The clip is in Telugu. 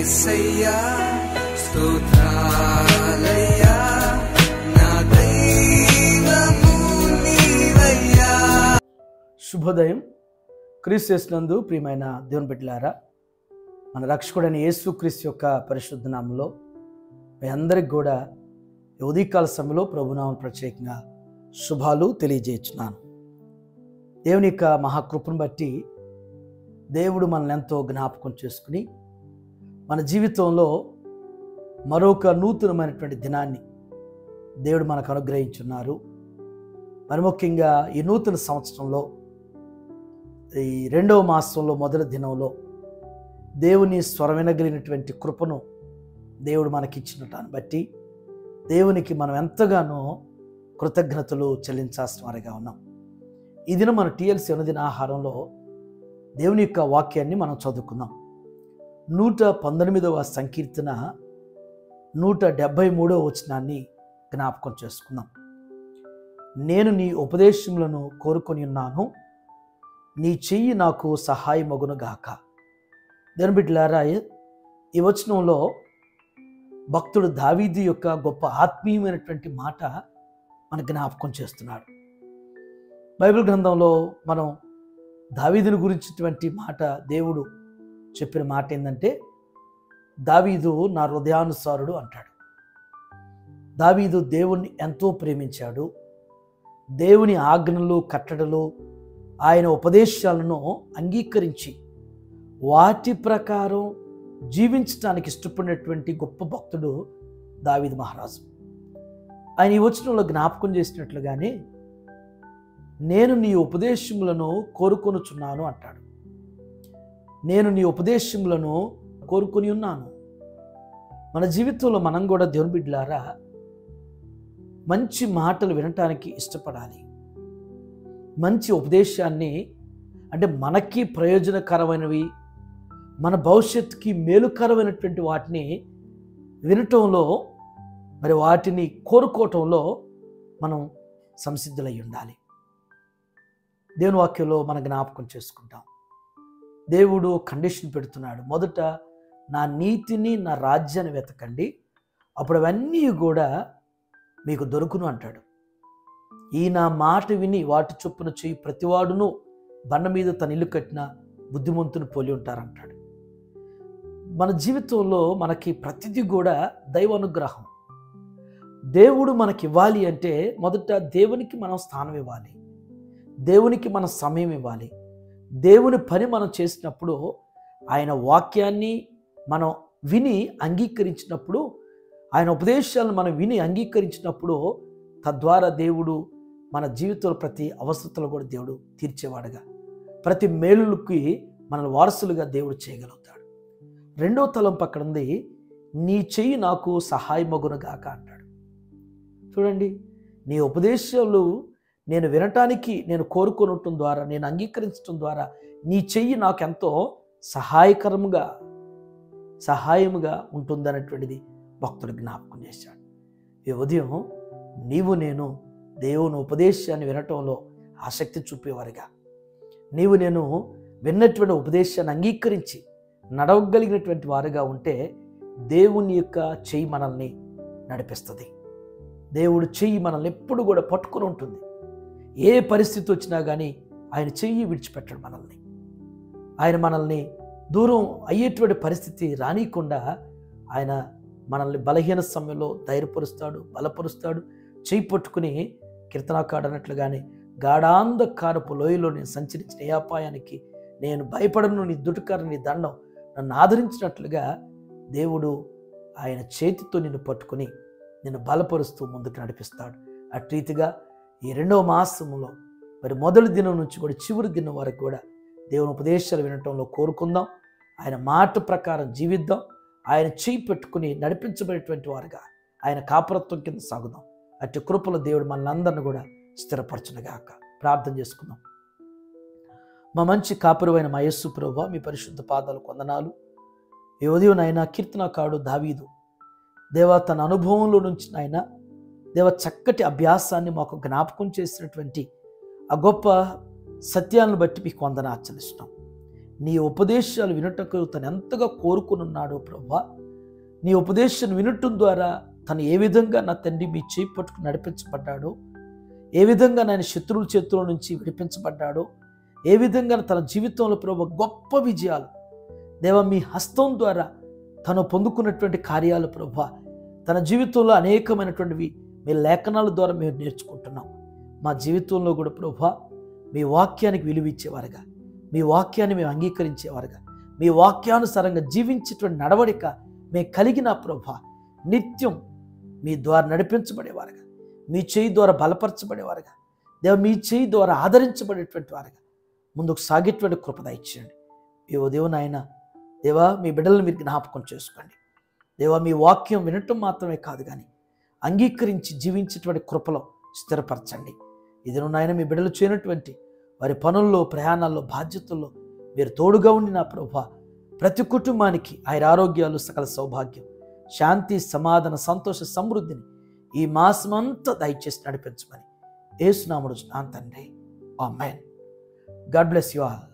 యేసయ్యా స్తోత్రాలయ్యా నా దైవము నీవయ్యా. శుభోదయం. క్రీస్తు యేసునందు ప్రియమైన దేవుని బిడ్డలారా, మన రక్షకుడైన యేసుక్రీస్తు యొక్క పరిశుద్ధ నామములో మీ అందరికి కూడా ఉదయకాల సమయంలో ప్రభునామం ప్రత్యేకంగా శుభాలు తెలియజేస్తున్నాను. దేవుని యొక్క మహాకృపను బట్టి దేవుడు మనల్ని ఎంతో జ్ఞాపకం చేసుకుని మన జీవితంలో మరొక నూతనమైనటువంటి దినాన్ని దేవుడు మనకు అనుగ్రహించున్నారు. మరి ముఖ్యంగా ఈ నూతన సంవత్సరంలో ఈ 2వ మాసంలో మొదటి దినంలో దేవుని స్వరం వినగలిగినటువంటి కృపను దేవుడు మనకిచ్చినటాన్ని బట్టి దేవునికి మనం ఎంతగానో కృతజ్ఞతలు చెల్లించాల్సిన వారిగా ఉన్నాం. ఈ దినం మన TLC అనుదిన ఆహారంలో దేవుని యొక్క వాక్యాన్ని మనం చదువుకుందాం. 119వ సంకీర్తన 173వ వచనాన్ని జ్ఞాపకం చేసుకుందాం. నేను నీ ఉపదేశములను కోరుకొని ఉన్నాను, నీ చెయ్యి నాకు సహాయమగును గాక. దేవుని బిడ్డలారా, ఈ వచనంలో భక్తుడు దావీదు యొక్క గొప్ప ఆత్మీయమైనటువంటి మాట మన జ్ఞాపకం చేస్తున్నాడు. బైబిల్ గ్రంథంలో మనం దావీదుని గురించినటువంటి మాట, దేవుడు చెప్పిన మాట ఏంటంటే, దావీదు నా హృదయానుసారుడు అంటాడు. దావీదు దేవుణ్ణి ఎంతో ప్రేమించాడు. దేవుని ఆజ్ఞలు, కట్టడలు, ఆయన ఉపదేశాలను అంగీకరించి వాటి ప్రకారం జీవించడానికి ఇష్టపడినటువంటి గొప్ప భక్తుడు దావీదు మహారాజు. ఆయన ఈ వచనంలో జ్ఞాపకం చేసినట్లుగానే నేను నీ ఉపదేశములను కోరుకొనుచున్నాను అంటాడు. నేను నీ ఉపదేశములను కోరుకొని ఉన్నాను. మన జీవితంలో మనం కూడా దేవుని బిడ్డలారా మంచి మాటలు వినటానికి ఇష్టపడాలి. మంచి ఉపదేశాన్ని, అంటే మనకి ప్రయోజనకరమైనవి, మన భవిష్యత్తుకి మేలుకరమైనటువంటి వాటిని వినటంలో, మరి వాటిని కోరుకోవటంలో మనం సంసిద్ధులై ఉండాలి. దేవుని వాక్యంలో మన జ్ఞాపకం చేసుకుంటాం. దేవుడు కండిషన్ పెడుతున్నాడు. మొదట నా నీతిని, నా రాజ్యాన్ని వెతకండి, అప్పుడు అవన్నీ కూడా మీకు దొరుకును అంటాడు. ఈ నా మాట విని వాటి చొప్పున చేయి ప్రతివాడును బండ మీద తన ఇల్లు కట్టిన బుద్ధిమంతుని పోలి ఉంటారంటాడు. మన జీవితంలో మనకి ప్రతిదీ కూడా దైవ అనుగ్రహం. దేవుడు మనకి ఇవ్వాలి అంటే మొదట దేవునికి మనం స్థానం ఇవ్వాలి, దేవునికి మన సమయం ఇవ్వాలి. దేవుని పని మనం చేసినప్పుడు, ఆయన వాక్యాన్ని మనం విని అంగీకరించినప్పుడు, ఆయన ఉపదేశాలను మనం విని అంగీకరించినప్పుడు, తద్వారా దేవుడు మన జీవితంలో ప్రతి అవసరతలు కూడా దేవుడు తీర్చేవాడుగా, ప్రతి మేలులకి మన వారసులుగా దేవుడు చేయగలుగుతాడు. 2వ తలంపు అక్కడ ఉంది, నీ చెయ్యి నాకు సహాయమగును గాక అంటాడు. చూడండి, నీ ఉపదేశాలు నేను వినటానికి నేను కోరుకొనటం ద్వారా, నేను అంగీకరించడం ద్వారా నీ చెయ్యి నాకు ఎంతో సహాయముగా ఉంటుందనేటువంటిది భక్తుడు జ్ఞాపకం చేశాడు. ఈ ఉదయం నీవు నేను దేవుని ఉపదేశాన్ని వినటంలో ఆసక్తి చూపేవారుగా, నీవు నేను విన్నటువంటి ఉపదేశాన్ని అంగీకరించి నడవగలిగినటువంటి వారుగా ఉంటే దేవుని యొక్క చెయ్యి మనల్ని నడిపిస్తుంది. దేవుడు చెయ్యి మనల్ని ఎప్పుడు కూడా పట్టుకొని ఉంటుంది. ఏ పరిస్థితి వచ్చినా కానీ ఆయన చెయ్యి విడిచిపెట్టడు మనల్ని. ఆయన మనల్ని దూరం అయ్యేటువంటి పరిస్థితి రానియకుండా ఆయన మనల్ని బలహీన సమయంలో ధైర్యపరుస్తాడు, బలపరుస్తాడు. చెయ్యి పట్టుకుని కీర్తనాకారుడు అన్నట్లుగానే, గాఢాంధకారపు లోయలో నేను సంచరించిన ఏ అపాయానికి నేను భయపడను, నీ దుటుకారు నీ దండం నన్ను ఆదరించినట్లుగా దేవుడు ఆయన చేతితో నిన్ను పట్టుకుని నిన్ను బలపరుస్తూ ముందుకు నడిపిస్తాడు. అటు రీతిగా ఈ 2వ మాసంలో మరి మొదటి దినం నుంచి కూడా చివరి దినం వరకు కూడా దేవుని ఉపదేశాలు వినటంలో కోరుకుందాం. ఆయన మాట ప్రకారం జీవిద్దాం. ఆయన చేయి పెట్టుకుని నడిపించబడేటువంటి వారుగా ఆయన కాపురత్వం కింద సాగుదాం. అట్టి కృపలో దేవుడు మనందరిని కూడా స్థిరపరచునుగాక. ప్రార్థన చేసుకుందాం. మా మంచి కాపురమైన మా యేసు ప్రభువా, మీ పరిశుద్ధ పాదాలకు వందనాలు. ఈ ఉదయం నాయన కీర్తనకారుడు దావీదు దేవా తన అనుభవంలో నుంచి నాయన దేవ చక్కటి అభ్యాసాన్ని మాకు జ్ఞాపకం చేసినటువంటి ఆ గొప్ప సత్యాలను బట్టి మీకు వందనాలు చెల్లిస్తున్నాం. నీ ఉపదేశాలు వినటకు తను ఎంతగా కోరుకునున్నాడో ప్రభువా, నీ ఉపదేశం వినటం ద్వారా తను ఏ విధంగా నా తండ్రి మీ చేయి పట్టుకుని నడిపించబడ్డాడో, ఏ విధంగా ఆయన శత్రువుల చేతుల నుంచి విడిపించబడ్డాడో, ఏ విధంగా తన జీవితంలో ప్రభు గొప్ప విజయాలు దేవ మీ హస్తం ద్వారా తను పొందుకున్నటువంటి కార్యాలు ప్రభు తన జీవితంలో అనేకమైనటువంటివి మీ లేఖనాల ద్వారా మేము నేర్చుకుంటున్నాం. మా జీవితంలో కూడా ప్రభు మీ వాక్యానికి విలువ ఇచ్చేవారుగా, మీ వాక్యాన్ని మేము అంగీకరించేవారుగా, మీ వాక్యానుసారంగా జీవించేటువంటి నడవడిక మేము కలిగిన ప్రభు నిత్యం మీ ద్వారా నడిపించబడేవారుగా, మీ చేయి ద్వారా బలపరచబడేవారుగా, దేవ మీ చేయి ద్వారా ఆదరించబడేటువంటి వారుగా ముందుకు సాగేటువంటి కృప దయచేయండి. ఏవో దేవుని ఆయన దేవా మీ బిడ్డలను మీరు జ్ఞాపకం చేసుకోండి. దేవా మీ వాక్యం వినటం మాత్రమే కాదు కానీ అంగీకరించి జీవించేటువంటి కృపలో స్థిరపరచండి. ఇది నాయన మీ బిడ్డలు చేయనటువంటి వారి పనుల్లో, ప్రయాణాల్లో, బాధ్యతల్లో మీరు తోడుగా ఉండి నా ప్రభువా ప్రతి కుటుంబానికి ఆయన ఆరోగ్యాలు, సకల సౌభాగ్యం, శాంతి, సమాధాన, సంతోష, సమృద్ధిని ఈ మాసమంతా దయచేసి నడిపించమని యేసు నామమున తండ్రి, amen. God bless you all.